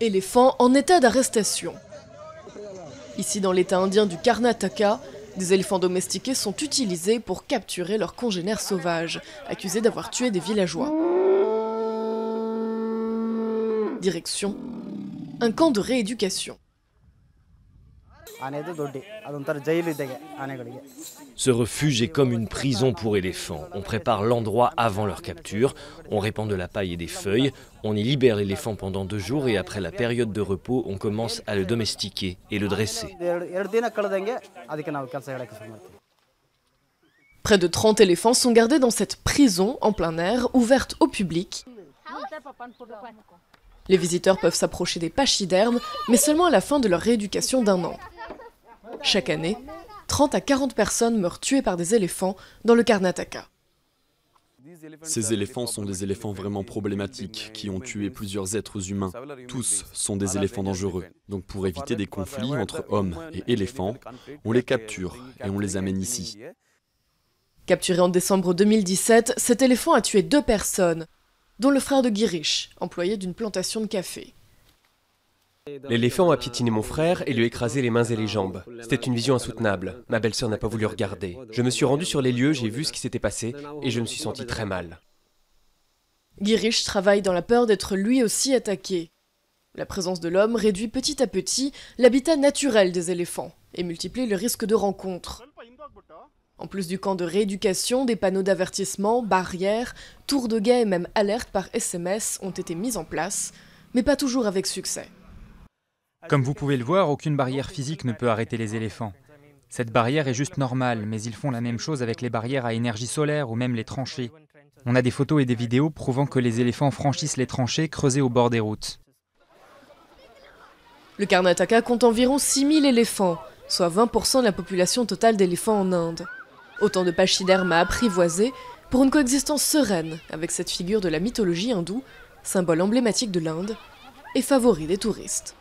Éléphants en état d'arrestation. Ici, dans l'état indien du Karnataka, des éléphants domestiqués sont utilisés pour capturer leurs congénères sauvages, accusés d'avoir tué des villageois. Direction, un camp de rééducation. Ce refuge est comme une prison pour éléphants. On prépare l'endroit avant leur capture, on répand de la paille et des feuilles, on y libère l'éléphant pendant 2 jours et après la période de repos, on commence à le domestiquer et le dresser. Près de 30 éléphants sont gardés dans cette prison en plein air, ouverte au public. Les visiteurs peuvent s'approcher des pachydermes, mais seulement à la fin de leur rééducation d'1 an. Chaque année, 30 à 40 personnes meurent tuées par des éléphants dans le Karnataka. Ces éléphants sont des éléphants vraiment problématiques qui ont tué plusieurs êtres humains. Tous sont des éléphants dangereux. Donc pour éviter des conflits entre hommes et éléphants, on les capture et on les amène ici. Capturé en décembre 2017, cet éléphant a tué 2 personnes, dont le frère de Girish, employé d'une plantation de café. L'éléphant a piétiné mon frère et lui a écrasé les mains et les jambes. C'était une vision insoutenable. Ma belle-sœur n'a pas voulu regarder. Je me suis rendu sur les lieux, j'ai vu ce qui s'était passé et je me suis senti très mal. Girish travaille dans la peur d'être lui aussi attaqué. La présence de l'homme réduit petit à petit l'habitat naturel des éléphants et multiplie le risque de rencontres. En plus du camp de rééducation, des panneaux d'avertissement, barrières, tours de guet et même alertes par SMS ont été mis en place, mais pas toujours avec succès. Comme vous pouvez le voir, aucune barrière physique ne peut arrêter les éléphants. Cette barrière est juste normale, mais ils font la même chose avec les barrières à énergie solaire ou même les tranchées. On a des photos et des vidéos prouvant que les éléphants franchissent les tranchées creusées au bord des routes. Le Karnataka compte environ 6000 éléphants, soit 20% de la population totale d'éléphants en Inde. Autant de pachydermes à apprivoiser pour une coexistence sereine avec cette figure de la mythologie hindoue, symbole emblématique de l'Inde et favori des touristes.